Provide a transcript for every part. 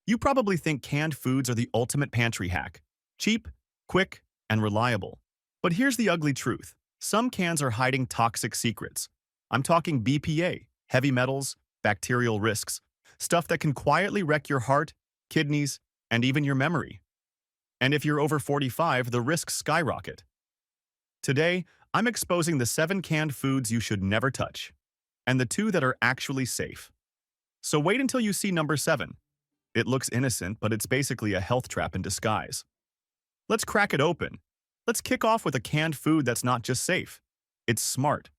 You probably think canned foods are the ultimate pantry hack. Cheap, quick, and reliable. But here's the ugly truth. Some cans are hiding toxic secrets. I'm talking BPA, heavy metals, bacterial risks, stuff that can quietly wreck your heart, kidneys, and even your memory. And if you're over 45, the risks skyrocket. Today, I'm exposing the 7 canned foods you should never touch, and the 2 that are actually safe. So wait until you see number 7. It looks innocent, but it's basically a health trap in disguise. Let's crack it open. Let's kick off with a canned food that's not just safe. It's smart.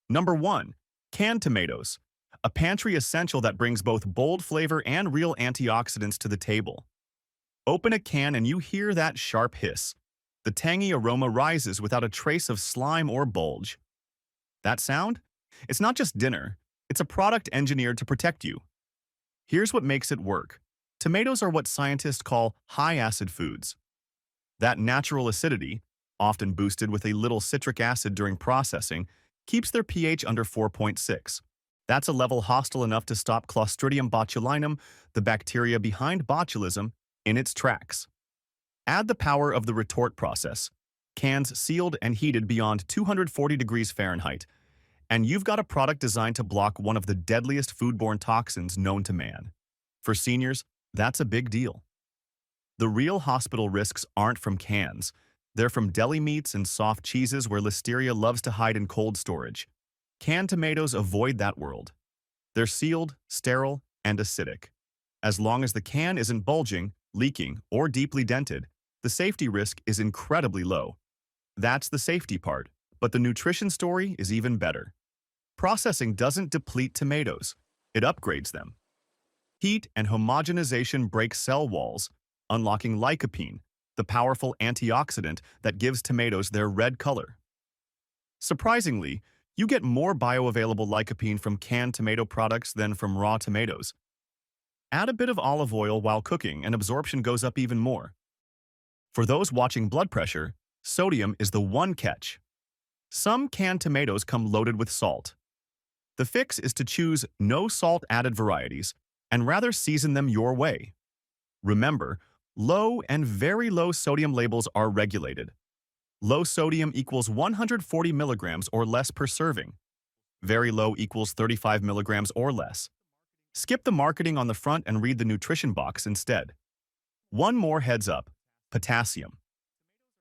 Number 1. Canned tomatoes. A pantry essential that brings both bold flavor and real antioxidants to the table. Open a can and you hear that sharp hiss. The tangy aroma rises without a trace of slime or bulge. That sound? It's not just dinner. It's a product engineered to protect you. Here's what makes it work. Tomatoes are what scientists call high-acid foods. That natural acidity, often boosted with a little citric acid during processing, keeps their pH under 4.6. That's a level hostile enough to stop Clostridium botulinum, the bacteria behind botulism, in its tracks. Add the power of the retort process, cans sealed and heated beyond 240 degrees Fahrenheit, and you've got a product designed to block one of the deadliest foodborne toxins known to man. For seniors, that's a big deal. The real hospital risks aren't from cans. They're from deli meats and soft cheeses where listeria loves to hide in cold storage. Canned tomatoes avoid that world. They're sealed, sterile, and acidic. As long as the can isn't bulging, leaking, or deeply dented, the safety risk is incredibly low. That's the safety part, but the nutrition story is even better. Processing doesn't deplete tomatoes, it upgrades them. Heat and homogenization break cell walls, unlocking lycopene, the powerful antioxidant that gives tomatoes their red color. Surprisingly, you get more bioavailable lycopene from canned tomato products than from raw tomatoes. Add a bit of olive oil while cooking and absorption goes up even more. For those watching blood pressure, sodium is the one catch. Some canned tomatoes come loaded with salt. The fix is to choose no salt-added varieties and rather season them your way. Remember, low and very low sodium labels are regulated. Low sodium equals 140 milligrams or less per serving. Very low equals 35 milligrams or less. Skip the marketing on the front and read the nutrition box instead. One more heads up: potassium.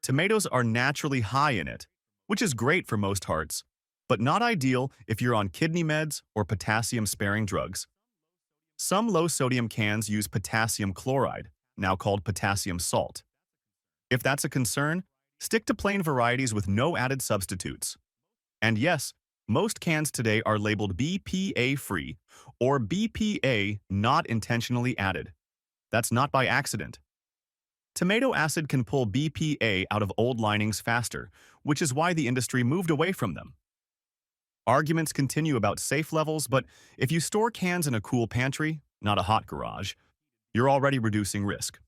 Tomatoes are naturally high in it, which is great for most hearts, but not ideal if you're on kidney meds or potassium-sparing drugs. Some low-sodium cans use potassium chloride, now called potassium salt. If that's a concern, stick to plain varieties with no added substitutes. And yes, most cans today are labeled BPA-free or BPA not intentionally added. That's not by accident. Tomato acid can pull BPA out of old linings faster, which is why the industry moved away from them. Arguments continue about safe levels, but if you store cans in a cool pantry, not a hot garage, you're already reducing risk.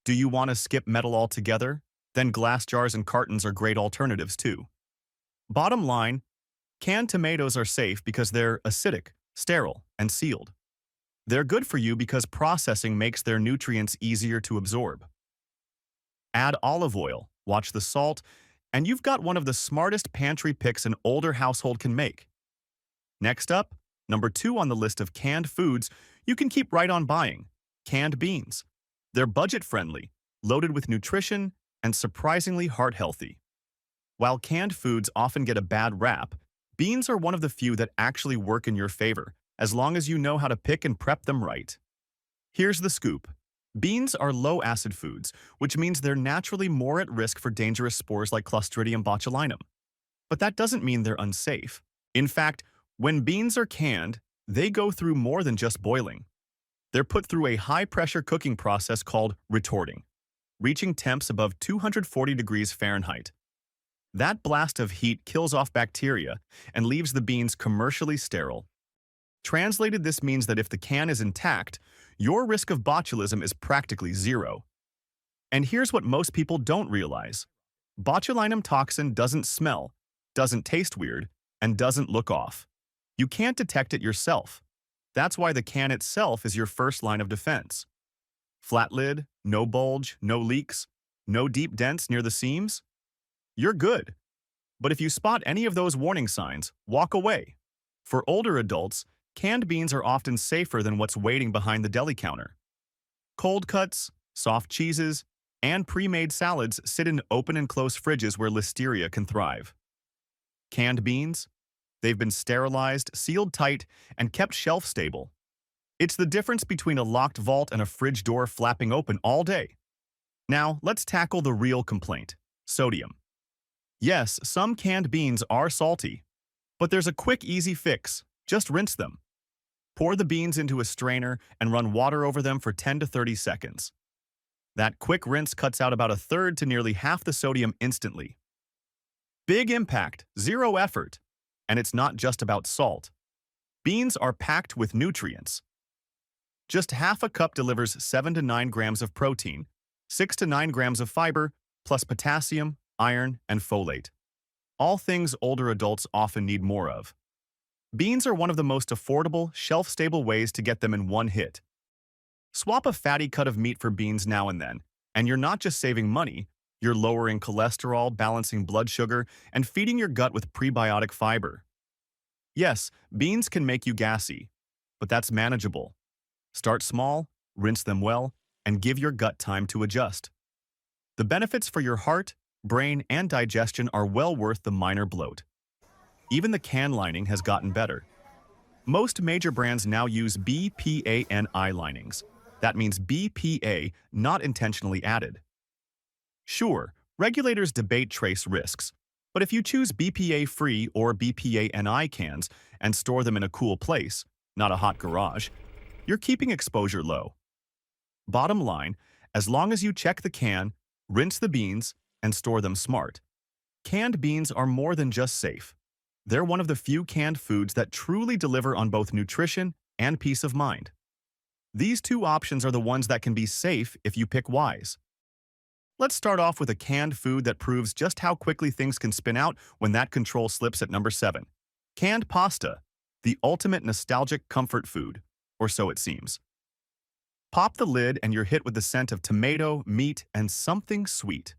Do you want to skip metal altogether? Then glass jars and cartons are great alternatives too. Bottom line, canned tomatoes are safe because they're acidic, sterile, and sealed. They're good for you because processing makes their nutrients easier to absorb. Add olive oil, watch the salt, and you've got one of the smartest pantry picks an older household can make. Next up, number 2 on the list of canned foods you can keep right on buying: canned beans. They're budget-friendly, loaded with nutrition, and surprisingly heart-healthy. While canned foods often get a bad rap, beans are one of the few that actually work in your favor, as long as you know how to pick and prep them right. Here's the scoop. Beans are low-acid foods, which means they're naturally more at risk for dangerous spores like Clostridium botulinum. But that doesn't mean they're unsafe. In fact, when beans are canned, they go through more than just boiling. They're put through a high-pressure cooking process called retorting, reaching temps above 240 degrees Fahrenheit. That blast of heat kills off bacteria and leaves the beans commercially sterile. Translated, this means that if the can is intact, your risk of botulism is practically zero. And here's what most people don't realize. Botulinum toxin doesn't smell, doesn't taste weird, and doesn't look off. You can't detect it yourself. That's why the can itself is your first line of defense. Flat lid, no bulge, no leaks, no deep dents near the seams? You're good. But if you spot any of those warning signs, walk away. For older adults, canned beans are often safer than what's waiting behind the deli counter. Cold cuts, soft cheeses, and pre-made salads sit in open and close fridges where listeria can thrive. Canned beans? They've been sterilized, sealed tight, and kept shelf-stable. It's the difference between a locked vault and a fridge door flapping open all day. Now, let's tackle the real complaint: sodium. Yes, some canned beans are salty, but there's a quick, easy fix. Just rinse them. Pour the beans into a strainer and run water over them for 10 to 30 seconds. That quick rinse cuts out about a third to nearly half the sodium instantly. Big impact, zero effort. And it's not just about salt. Beans are packed with nutrients. Just half a cup delivers 7 to 9 grams of protein, 6 to 9 grams of fiber, plus potassium, iron, and folate. All things older adults often need more of. Beans are one of the most affordable, shelf-stable ways to get them in one hit. Swap a fatty cut of meat for beans now and then, and you're not just saving money, you're lowering cholesterol, balancing blood sugar, and feeding your gut with prebiotic fiber. Yes, beans can make you gassy, but that's manageable. Start small, rinse them well, and give your gut time to adjust. The benefits for your heart, brain, and digestion are well worth the minor bloat. Even the can lining has gotten better. Most major brands now use BPA-NI linings. That means BPA not intentionally added. Sure, regulators debate trace risks, but if you choose BPA-free or BPA-NI cans and store them in a cool place, not a hot garage, you're keeping exposure low. Bottom line, as long as you check the can, rinse the beans, and store them smart, canned beans are more than just safe. They're one of the few canned foods that truly deliver on both nutrition and peace of mind. These two options are the ones that can be safe if you pick wise. Let's start off with a canned food that proves just how quickly things can spin out when that control slips at number 7. Canned pasta, the ultimate nostalgic comfort food, or so it seems. Pop the lid and you're hit with the scent of tomato, meat, and something sweet.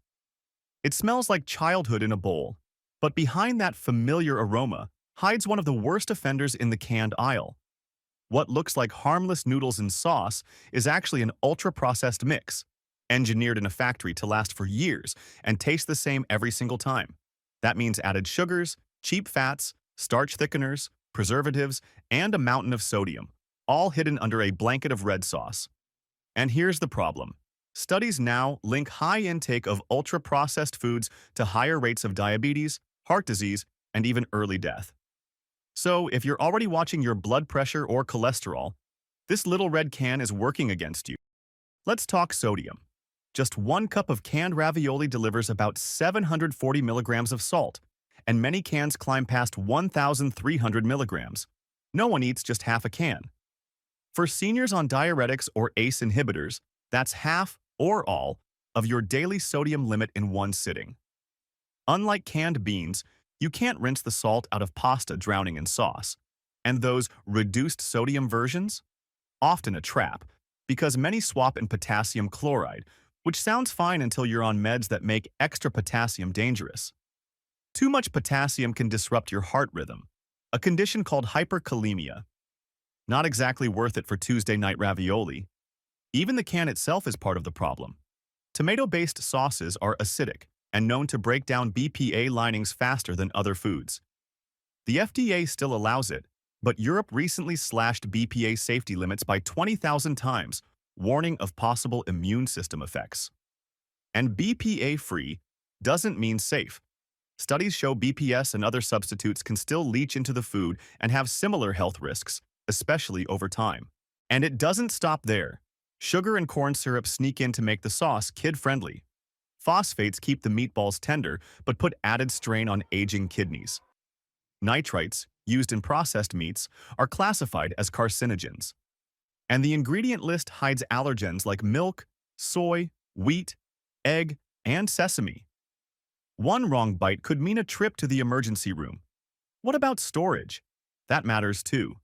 It smells like childhood in a bowl, but behind that familiar aroma hides one of the worst offenders in the canned aisle. What looks like harmless noodles and sauce is actually an ultra-processed mix, engineered in a factory to last for years and taste the same every single time. That means added sugars, cheap fats, starch thickeners, preservatives, and a mountain of sodium, all hidden under a blanket of red sauce. And here's the problem. Studies now link high intake of ultra-processed foods to higher rates of diabetes, heart disease, and even early death. So, if you're already watching your blood pressure or cholesterol, this little red can is working against you. Let's talk sodium. Just 1 cup of canned ravioli delivers about 740 milligrams of salt, and many cans climb past 1,300 milligrams. No one eats just half a can. For seniors on diuretics or ACE inhibitors, that's half or all of your daily sodium limit in one sitting. Unlike canned beans, you can't rinse the salt out of pasta drowning in sauce. And those reduced sodium versions? Often a trap, because many swap in potassium chloride, which sounds fine until you're on meds that make extra potassium dangerous. Too much potassium can disrupt your heart rhythm, a condition called hyperkalemia. Not exactly worth it for Tuesday night ravioli. Even the can itself is part of the problem. Tomato-based sauces are acidic and known to break down BPA linings faster than other foods. The FDA still allows it, but Europe recently slashed BPA safety limits by 20,000 times, warning of possible immune system effects. And BPA-free doesn't mean safe. Studies show BPS and other substitutes can still leach into the food and have similar health risks, especially over time. And it doesn't stop there. Sugar and corn syrup sneak in to make the sauce kid-friendly. Phosphates keep the meatballs tender, but put added strain on aging kidneys. Nitrites, used in processed meats, are classified as carcinogens. And the ingredient list hides allergens like milk, soy, wheat, egg, and sesame. One wrong bite could mean a trip to the emergency room. What about storage? That matters too.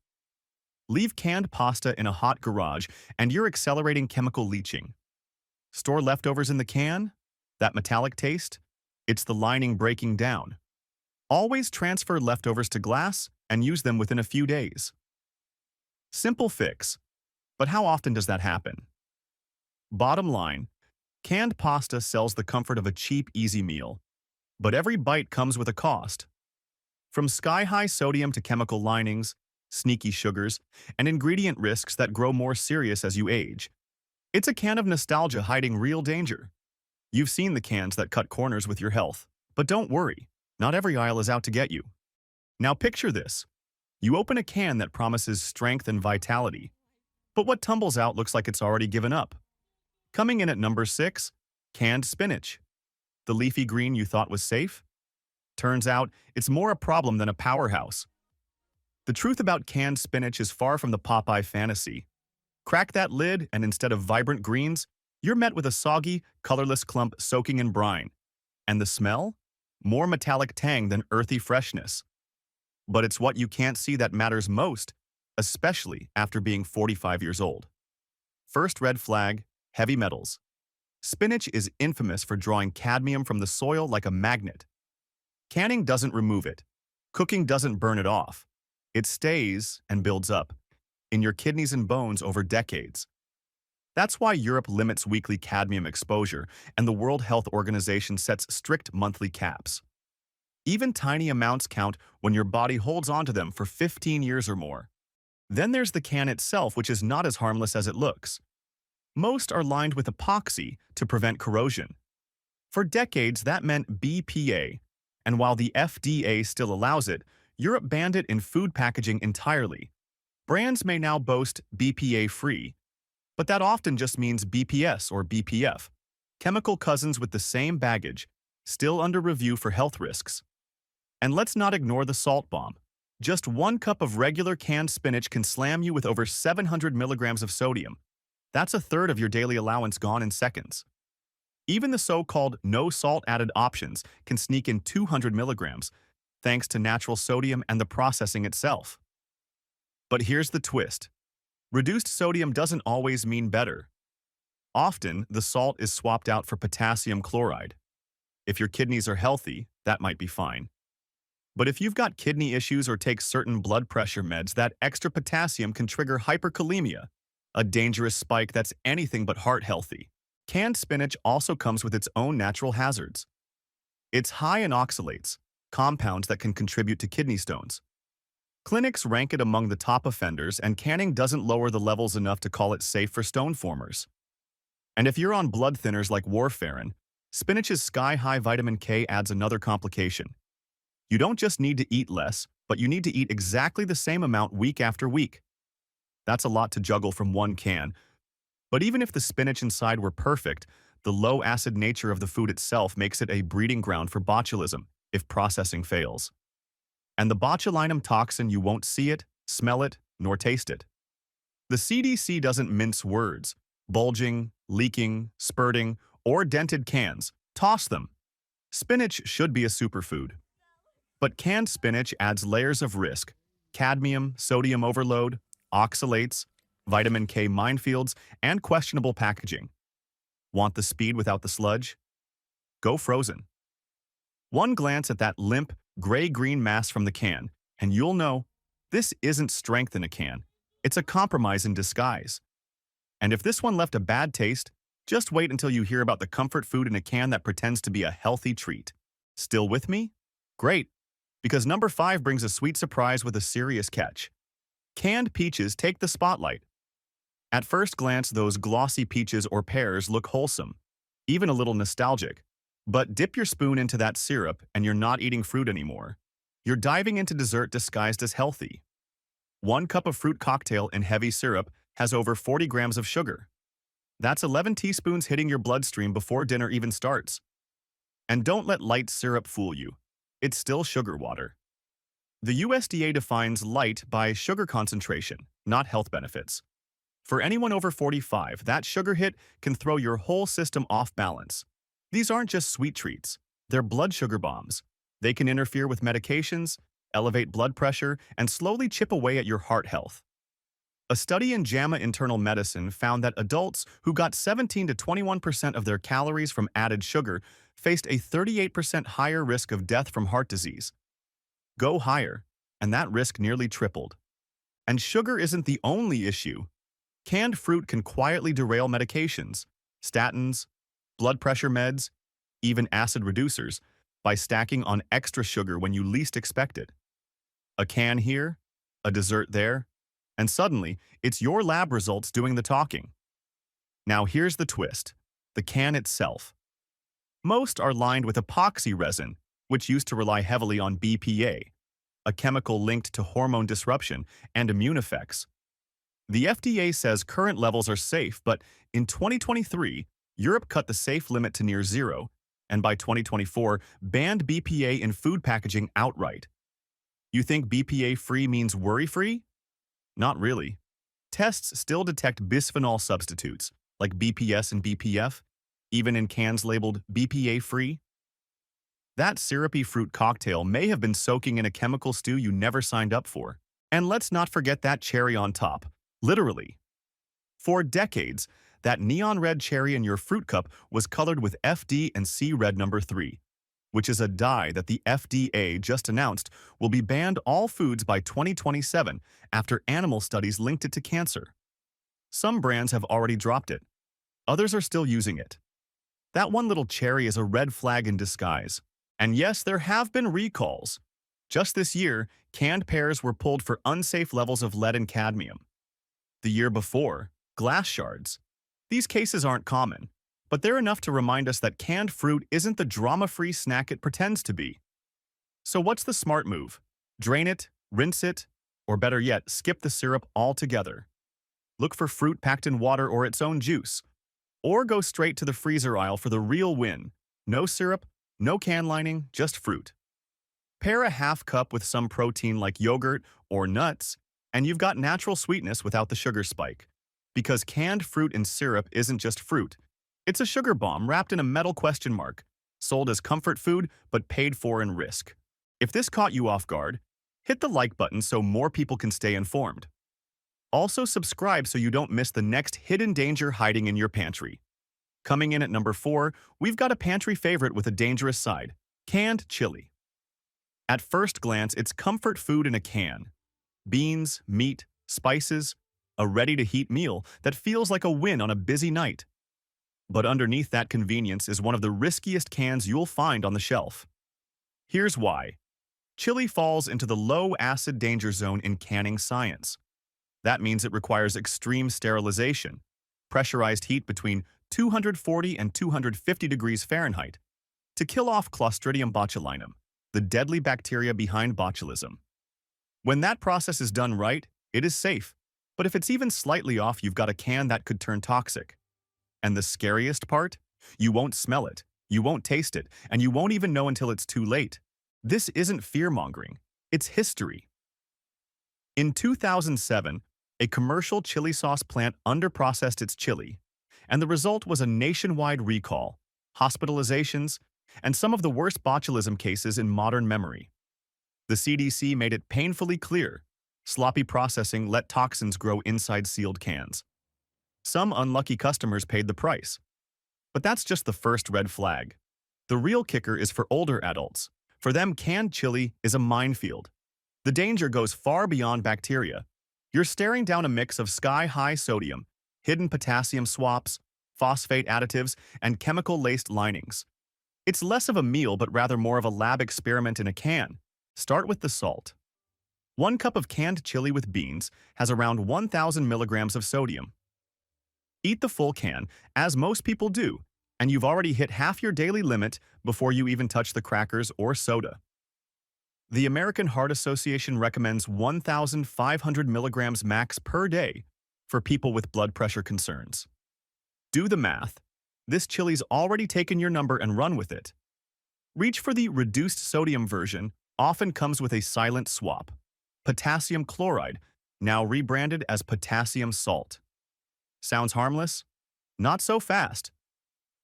Leave canned pasta in a hot garage and you're accelerating chemical leaching. Store leftovers in the can? That metallic taste? It's the lining breaking down. Always transfer leftovers to glass and use them within a few days. Simple fix. But how often does that happen? Bottom line, canned pasta sells the comfort of a cheap, easy meal. But every bite comes with a cost. From sky-high sodium to chemical linings, sneaky sugars, and ingredient risks that grow more serious as you age. It's a can of nostalgia hiding real danger. You've seen the cans that cut corners with your health. But don't worry, not every aisle is out to get you. Now picture this. You open a can that promises strength and vitality. But what tumbles out looks like it's already given up. Coming in at number 6, canned spinach. The leafy green you thought was safe? Turns out, it's more a problem than a powerhouse. The truth about canned spinach is far from the Popeye fantasy. Crack that lid, and instead of vibrant greens, you're met with a soggy, colorless clump soaking in brine. And the smell? More metallic tang than earthy freshness. But it's what you can't see that matters most, especially after being 45 years old. First red flag, heavy metals. Spinach is infamous for drawing cadmium from the soil like a magnet. Canning doesn't remove it. Cooking doesn't burn it off. It stays and builds up in your kidneys and bones over decades. That's why Europe limits weekly cadmium exposure and the World Health Organization sets strict monthly caps. Even tiny amounts count when your body holds onto them for 15 years or more. Then there's the can itself, which is not as harmless as it looks. Most are lined with epoxy to prevent corrosion. For decades, that meant BPA, and while the FDA still allows it, Europe banned it in food packaging entirely. Brands may now boast BPA-free, but that often just means BPS or BPF, chemical cousins with the same baggage, still under review for health risks. And let's not ignore the salt bomb. Just 1 cup of regular canned spinach can slam you with over 700 milligrams of sodium. That's a third of your daily allowance gone in seconds. Even the so-called no-salt-added options can sneak in 200 milligrams, thanks to natural sodium and the processing itself. But here's the twist. Reduced sodium doesn't always mean better. Often, the salt is swapped out for potassium chloride. If your kidneys are healthy, that might be fine. But if you've got kidney issues or take certain blood pressure meds, that extra potassium can trigger hyperkalemia, a dangerous spike that's anything but heart healthy. Canned spinach also comes with its own natural hazards. It's high in oxalates, compounds that can contribute to kidney stones. Clinics rank it among the top offenders, and canning doesn't lower the levels enough to call it safe for stone formers. And if you're on blood thinners like warfarin, spinach's sky-high vitamin K adds another complication. You don't just need to eat less, but you need to eat exactly the same amount week after week. That's a lot to juggle from one can. But even if the spinach inside were perfect, the low-acid nature of the food itself makes it a breeding ground for botulism if processing fails. And the botulinum toxin, you won't see it, smell it, nor taste it. The CDC doesn't mince words. Bulging, leaking, spurting, or dented cans, toss them. Spinach should be a superfood. But canned spinach adds layers of risk: cadmium, sodium overload, oxalates, vitamin K minefields, and questionable packaging. Want the speed without the sludge? Go frozen. One glance at that limp, gray-green mass from the can, and you'll know this isn't strength in a can. It's a compromise in disguise. And if this one left a bad taste, just wait until you hear about the comfort food in a can that pretends to be a healthy treat. Still with me? Great, because number 5 brings a sweet surprise with a serious catch. Canned peaches take the spotlight. At first glance, those glossy peaches or pears look wholesome, even a little nostalgic. But dip your spoon into that syrup and you're not eating fruit anymore. You're diving into dessert disguised as healthy. 1 cup of fruit cocktail in heavy syrup has over 40 grams of sugar. That's 11 teaspoons hitting your bloodstream before dinner even starts. And don't let light syrup fool you. It's still sugar water. The USDA defines light by sugar concentration, not health benefits. For anyone over 45, that sugar hit can throw your whole system off balance. These aren't just sweet treats. They're blood sugar bombs. They can interfere with medications, elevate blood pressure, and slowly chip away at your heart health. A study in JAMA Internal Medicine found that adults who got 17 to 21% of their calories from added sugar faced a 38% higher risk of death from heart disease. Go higher, and that risk nearly tripled. And sugar isn't the only issue. Canned fruit can quietly derail medications, statins, blood pressure meds, even acid reducers, by stacking on extra sugar when you least expect it. A can here, a dessert there, and suddenly, it's your lab results doing the talking. Now here's the twist: the can itself. Most are lined with epoxy resin, which used to rely heavily on BPA, a chemical linked to hormone disruption and immune effects. The FDA says current levels are safe, but in 2023, Europe cut the safe limit to near zero, and by 2024, banned BPA in food packaging outright. You think BPA-free means worry-free? Not really. Tests still detect bisphenol substitutes, like BPS and BPF, even in cans labeled BPA-free. That syrupy fruit cocktail may have been soaking in a chemical stew you never signed up for. And let's not forget that cherry on top, literally. For decades, that neon red cherry in your fruit cup was colored with FD and C red number 3, which is a dye that the FDA just announced will be banned all foods by 2027 after animal studies linked it to cancer. Some brands have already dropped it. Others are still using it. That one little cherry is a red flag in disguise. And yes, there have been recalls. Just this year, canned pears were pulled for unsafe levels of lead and cadmium. The year before, glass shards. These cases aren't common, but they're enough to remind us that canned fruit isn't the drama-free snack it pretends to be. So what's the smart move? Drain it, rinse it, or better yet, skip the syrup altogether. Look for fruit packed in water or its own juice. Or go straight to the freezer aisle for the real win. No syrup, no can lining, just fruit. Pair a half cup with some protein like yogurt or nuts, and you've got natural sweetness without the sugar spike. Because canned fruit in syrup isn't just fruit. It's a sugar bomb wrapped in a metal question mark, sold as comfort food but paid for in risk. If this caught you off guard, hit the like button so more people can stay informed. Also subscribe so you don't miss the next hidden danger hiding in your pantry. Coming in at number 4, we've got a pantry favorite with a dangerous side: canned chili. At first glance, it's comfort food in a can. Beans, meat, spices, a ready-to-heat meal that feels like a win on a busy night. But underneath that convenience is one of the riskiest cans you'll find on the shelf. Here's why. Chili falls into the low-acid danger zone in canning science. That means it requires extreme sterilization, pressurized heat between 240 and 250 degrees Fahrenheit, to kill off Clostridium botulinum, the deadly bacteria behind botulism. When that process is done right, it is safe. But if it's even slightly off, you've got a can that could turn toxic. And the scariest part? You won't smell it, you won't taste it, and you won't even know until it's too late. This isn't fear-mongering, it's history. In 2007, a commercial chili sauce plant underprocessed its chili, and the result was a nationwide recall, hospitalizations, and some of the worst botulism cases in modern memory. The CDC made it painfully clear: sloppy processing let toxins grow inside sealed cans. Some unlucky customers paid the price. But that's just the first red flag. The real kicker is for older adults. For them, canned chili is a minefield. The danger goes far beyond bacteria. You're staring down a mix of sky-high sodium, hidden potassium swaps, phosphate additives, and chemical-laced linings. It's less of a meal but rather more of a lab experiment in a can. Start with the salt. 1 cup of canned chili with beans has around 1,000 milligrams of sodium. Eat the full can, as most people do, and you've already hit half your daily limit before you even touch the crackers or soda. The American Heart Association recommends 1,500 milligrams max per day for people with blood pressure concerns. Do the math. This chili's already taken your number and run with it. Reach for the reduced sodium version, often comes with a silent swap: potassium chloride, now rebranded as potassium salt. Sounds harmless? Not so fast.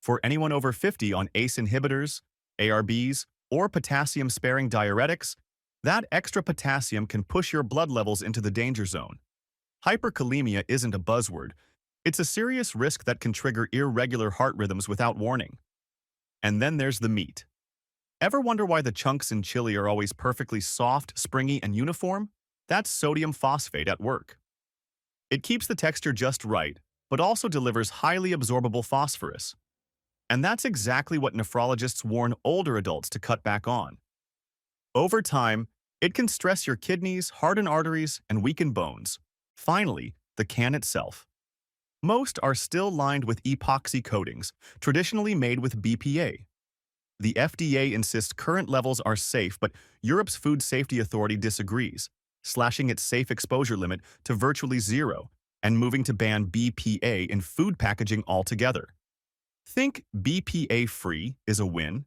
For anyone over 50 on ACE inhibitors, ARBs, or potassium-sparing diuretics, that extra potassium can push your blood levels into the danger zone. Hyperkalemia isn't a buzzword. It's a serious risk that can trigger irregular heart rhythms without warning. And then there's the meat. Ever wonder why the chunks in chili are always perfectly soft, springy, and uniform? That's sodium phosphate at work. It keeps the texture just right, but also delivers highly absorbable phosphorus. And that's exactly what nephrologists warn older adults to cut back on. Over time, it can stress your kidneys, harden arteries, and weaken bones. Finally, the can itself. Most are still lined with epoxy coatings, traditionally made with BPA. The FDA insists current levels are safe, but Europe's Food Safety Authority disagrees, slashing its safe exposure limit to virtually zero and moving to ban BPA in food packaging altogether. Think BPA-free is a win.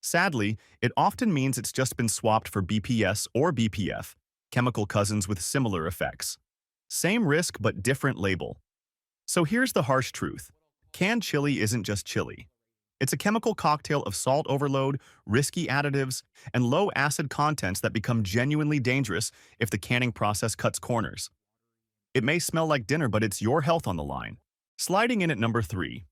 Sadly, it often means it's just been swapped for BPS or BPF, chemical cousins with similar effects. Same risk but different label. So here's the harsh truth. Canned chili isn't just chili. It's a chemical cocktail of salt overload, risky additives, and low acid contents that become genuinely dangerous if the canning process cuts corners. It may smell like dinner, but it's your health on the line. Sliding in at number 3.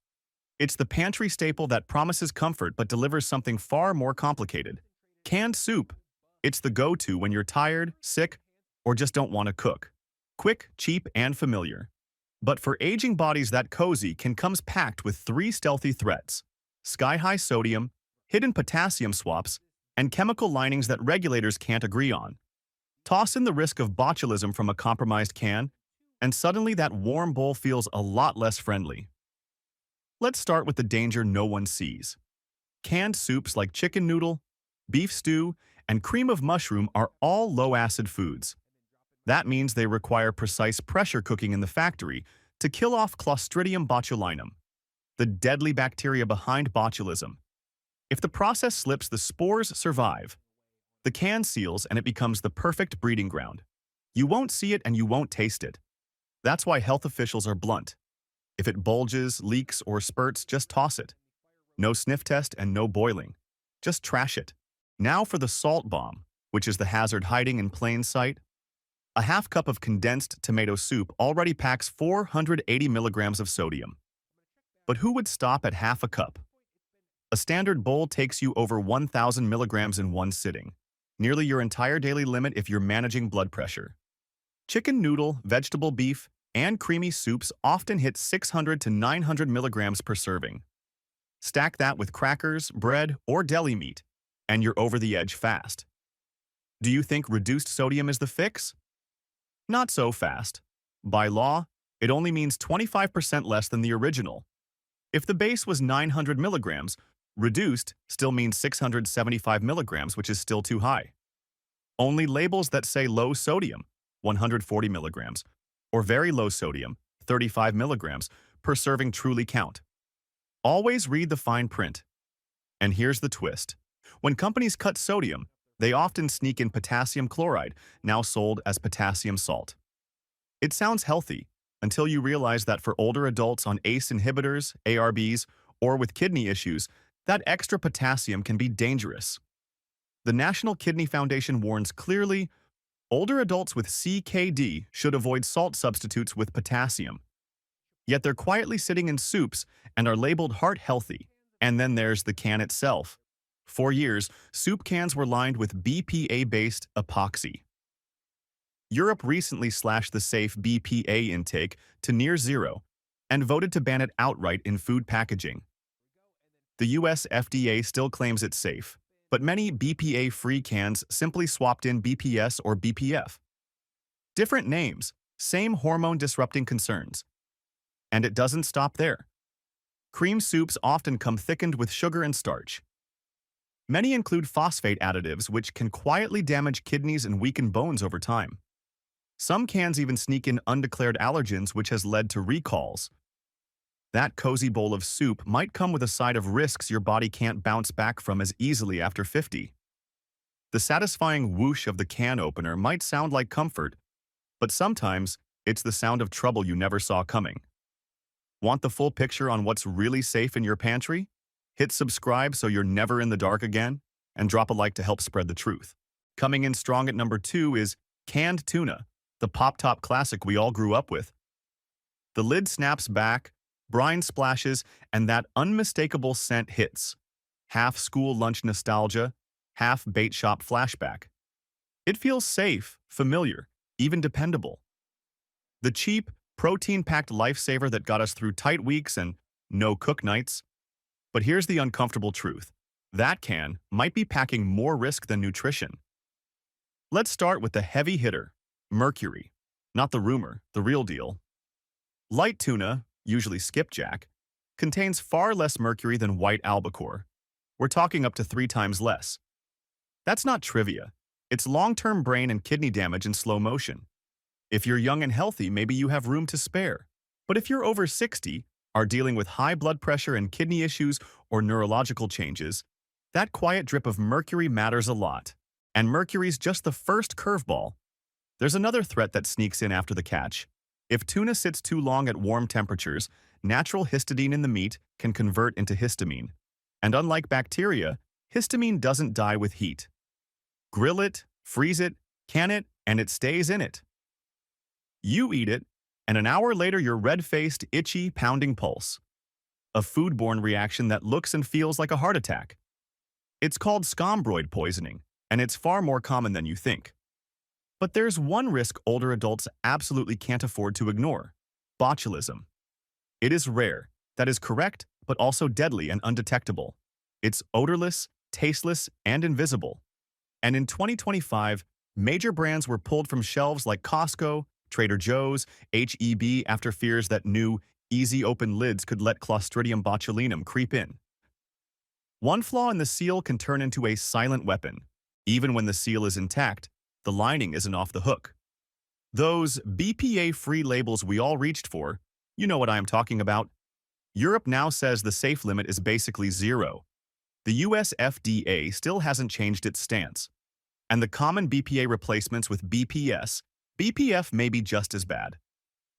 It's the pantry staple that promises comfort but delivers something far more complicated. Canned soup. It's the go-to when you're tired, sick, or just don't want to cook. Quick, cheap, and familiar. But for aging bodies, that cozy comes packed with 3 stealthy threats: sky-high sodium, hidden potassium swaps, and chemical linings that regulators can't agree on. Toss in the risk of botulism from a compromised can, and suddenly that warm bowl feels a lot less friendly. Let's start with the danger no one sees. Canned soups like chicken noodle, beef stew, and cream of mushroom are all low-acid foods. That means they require precise pressure cooking in the factory to kill off Clostridium botulinum, the deadly bacteria behind botulism. If the process slips, the spores survive. The can seals and it becomes the perfect breeding ground. You won't see it and you won't taste it. That's why health officials are blunt. If it bulges, leaks, or spurts, just toss it. No sniff test and no boiling. Just trash it. Now for the salt bomb, which is the hazard hiding in plain sight. A half cup of condensed tomato soup already packs 480 milligrams of sodium. But who would stop at half a cup? A standard bowl takes you over 1,000 milligrams in one sitting, nearly your entire daily limit if you're managing blood pressure. Chicken noodle, vegetable beef, and creamy soups often hit 600 to 900 milligrams per serving. Stack that with crackers, bread, or deli meat, and you're over the edge fast. Do you think reduced sodium is the fix? Not so fast. By law, it only means 25% less than the original. If the base was 900 milligrams, reduced still means 675 milligrams, which is still too high. Only labels that say low sodium, 140 milligrams, or very low sodium, 35 milligrams, per serving truly count. Always read the fine print. And here's the twist. When companies cut sodium, they often sneak in potassium chloride, now sold as potassium salt. It sounds healthy, until you realize that for older adults on ACE inhibitors, ARBs, or with kidney issues, that extra potassium can be dangerous. The National Kidney Foundation warns clearly, older adults with CKD should avoid salt substitutes with potassium. Yet they're quietly sitting in soups and are labeled heart healthy. And then there's the can itself. For years, soup cans were lined with BPA-based epoxy. Europe recently slashed the safe BPA intake to near zero and voted to ban it outright in food packaging. The US FDA still claims it's safe, but many BPA-free cans simply swapped in BPS or BPF. Different names, same hormone-disrupting concerns. And it doesn't stop there. Cream soups often come thickened with sugar and starch. Many include phosphate additives, which can quietly damage kidneys and weaken bones over time. Some cans even sneak in undeclared allergens, which has led to recalls. That cozy bowl of soup might come with a side of risks your body can't bounce back from as easily after 50. The satisfying whoosh of the can opener might sound like comfort, but sometimes it's the sound of trouble you never saw coming. Want the full picture on what's really safe in your pantry? Hit subscribe so you're never in the dark again, and drop a like to help spread the truth. Coming in strong at number 2 is canned tuna. the pop-top classic we all grew up with. The lid snaps back, brine splashes, and that unmistakable scent hits. Half school lunch nostalgia, half bait shop flashback. It feels safe, familiar, even dependable. The cheap, protein-packed lifesaver that got us through tight weeks and no cook nights. But here's the uncomfortable truth. That can might be packing more risk than nutrition. Let's start with the heavy hitter, Mercury. Not the rumor, the real deal. Light tuna, usually skipjack, contains far less mercury than white albacore. We're talking up to 3 times less. That's not trivia. It's long-term brain and kidney damage in slow motion. If you're young and healthy, maybe you have room to spare. But if you're over 60, are dealing with high blood pressure and kidney issues or neurological changes, that quiet drip of mercury matters a lot. And mercury's just the first curveball. There's another threat that sneaks in after the catch. If tuna sits too long at warm temperatures, natural histidine in the meat can convert into histamine. And unlike bacteria, histamine doesn't die with heat. Grill it, freeze it, can it, and it stays in it. You eat it, and an hour later you're red-faced, itchy, pounding pulse. A foodborne reaction that looks and feels like a heart attack. It's called scombroid poisoning, and it's far more common than you think. But there's one risk older adults absolutely can't afford to ignore: botulism. It is rare, that is correct, but also deadly and undetectable. It's odorless, tasteless, and invisible. And in 2025, major brands were pulled from shelves like Costco, Trader Joe's, H-E-B after fears that new, easy-open lids could let Clostridium botulinum creep in. One flaw in the seal can turn into a silent weapon. Even when the seal is intact, the lining isn't off the hook. Those BPA-free labels we all reached for, you know what I am talking about. Europe now says the safe limit is basically 0. The US FDA still hasn't changed its stance. And the common BPA replacements with BPS, BPF may be just as bad.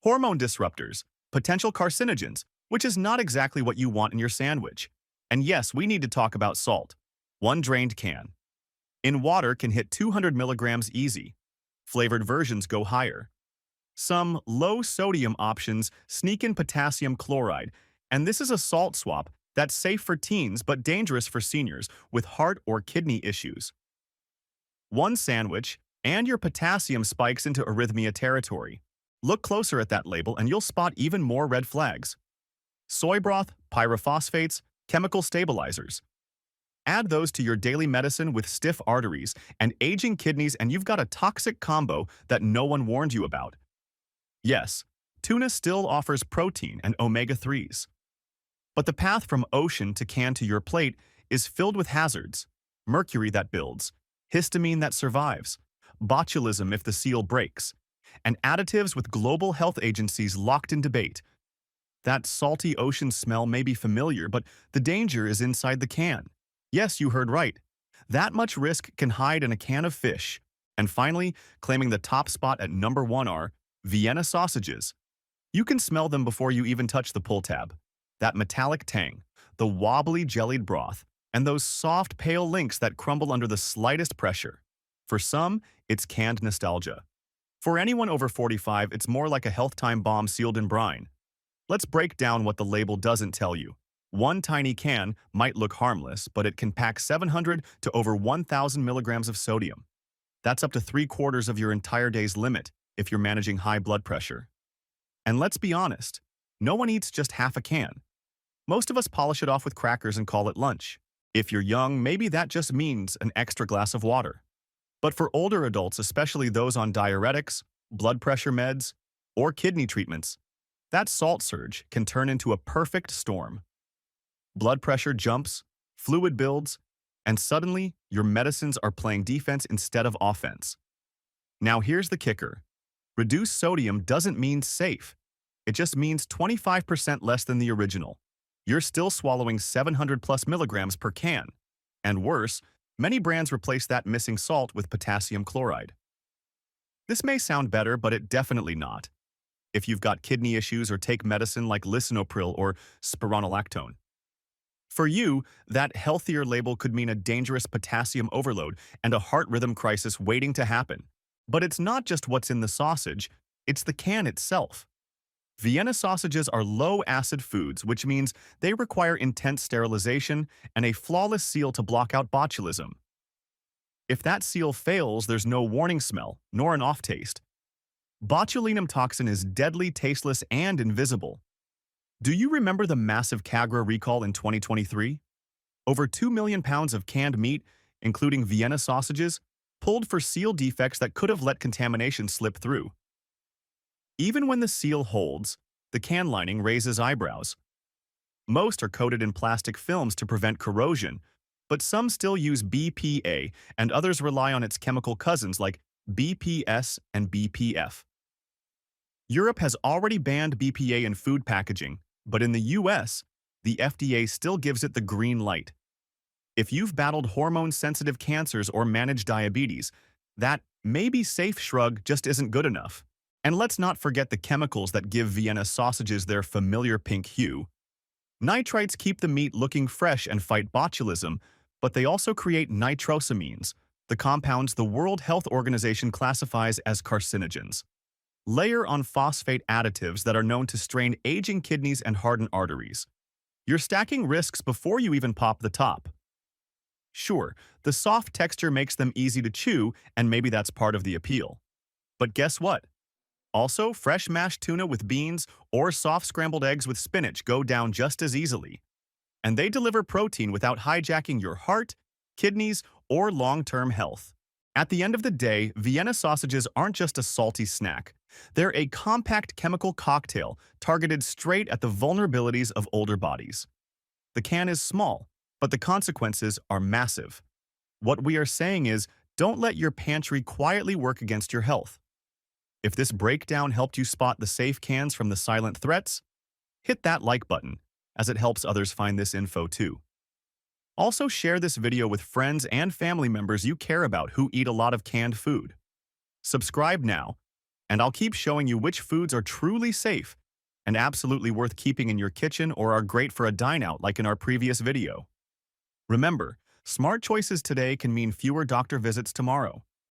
Hormone disruptors, potential carcinogens, which is not exactly what you want in your sandwich. And yes, we need to talk about salt. One drained can. In water can hit 200 milligrams easy. Flavored versions go higher. Some low-sodium options sneak in potassium chloride, and this is a salt swap that's safe for teens but dangerous for seniors with heart or kidney issues. One sandwich, and your potassium spikes into arrhythmia territory. Look closer at that label and you'll spot even more red flags. Soy broth, pyrophosphates, chemical stabilizers. Add those to your daily medicine with stiff arteries and aging kidneys and you've got a toxic combo that no one warned you about. Yes, tuna still offers protein and omega-3s. But the path from ocean to can to your plate is filled with hazards: mercury that builds, histamine that survives, botulism if the seal breaks, and additives with global health agencies locked in debate. That salty ocean smell may be familiar, but the danger is inside the can. Yes, you heard right. That much risk can hide in a can of fish. And finally, claiming the top spot at number 1 are Vienna sausages. You can smell them before you even touch the pull tab. That metallic tang, the wobbly jellied broth, and those soft pale links that crumble under the slightest pressure. For some, it's canned nostalgia. For anyone over 45, it's more like a health time bomb sealed in brine. Let's break down what the label doesn't tell you. One tiny can might look harmless, but it can pack 700 to over 1,000 milligrams of sodium. That's up to 3/4 of your entire day's limit if you're managing high blood pressure. And let's be honest, no one eats just half a can. Most of us polish it off with crackers and call it lunch. If you're young, maybe that just means an extra glass of water. But for older adults, especially those on diuretics, blood pressure meds, or kidney treatments, that salt surge can turn into a perfect storm. Blood pressure jumps, fluid builds, and suddenly your medicines are playing defense instead of offense. Now here's the kicker. Reduced sodium doesn't mean safe. It just means 25% less than the original. You're still swallowing 700 plus milligrams per can. And worse, many brands replace that missing salt with potassium chloride. This may sound better, but it definitely not. If you've got kidney issues or take medicine like lisinopril or spironolactone. For you, that healthier label could mean a dangerous potassium overload and a heart rhythm crisis waiting to happen. But it's not just what's in the sausage, it's the can itself. Vienna sausages are low-acid foods, which means they require intense sterilization and a flawless seal to block out botulism. If that seal fails, there's no warning smell, nor an off taste. Botulinum toxin is deadly, tasteless, and invisible. Do you remember the massive Cagra recall in 2023? Over 2 million pounds of canned meat, including Vienna sausages, pulled for seal defects that could have let contamination slip through. Even when the seal holds, the can lining raises eyebrows. Most are coated in plastic films to prevent corrosion, but some still use BPA and others rely on its chemical cousins like BPS and BPF. Europe has already banned BPA in food packaging, but in the US, the FDA still gives it the green light. If you've battled hormone-sensitive cancers or managed diabetes, that maybe safe shrug just isn't good enough. And let's not forget the chemicals that give Vienna sausages their familiar pink hue. Nitrites keep the meat looking fresh and fight botulism, but they also create nitrosamines, the compounds the World Health Organization classifies as carcinogens. Layer on phosphate additives that are known to strain aging kidneys and harden arteries. You're stacking risks before you even pop the top. Sure, the soft texture makes them easy to chew, and maybe that's part of the appeal. But guess what? Also, fresh mashed tuna with beans or soft scrambled eggs with spinach go down just as easily. And they deliver protein without hijacking your heart, kidneys, or long-term health. At the end of the day, Vienna sausages aren't just a salty snack. They're a compact chemical cocktail targeted straight at the vulnerabilities of older bodies. The can is small, but the consequences are massive. What we are saying is, don't let your pantry quietly work against your health. If this breakdown helped you spot the safe cans from the silent threats, hit that like button, as it helps others find this info too. Also share this video with friends and family members you care about who eat a lot of canned food. Subscribe now, and I'll keep showing you which foods are truly safe and absolutely worth keeping in your kitchen or are great for a dine-out like in our previous video. Remember, smart choices today can mean fewer doctor visits tomorrow.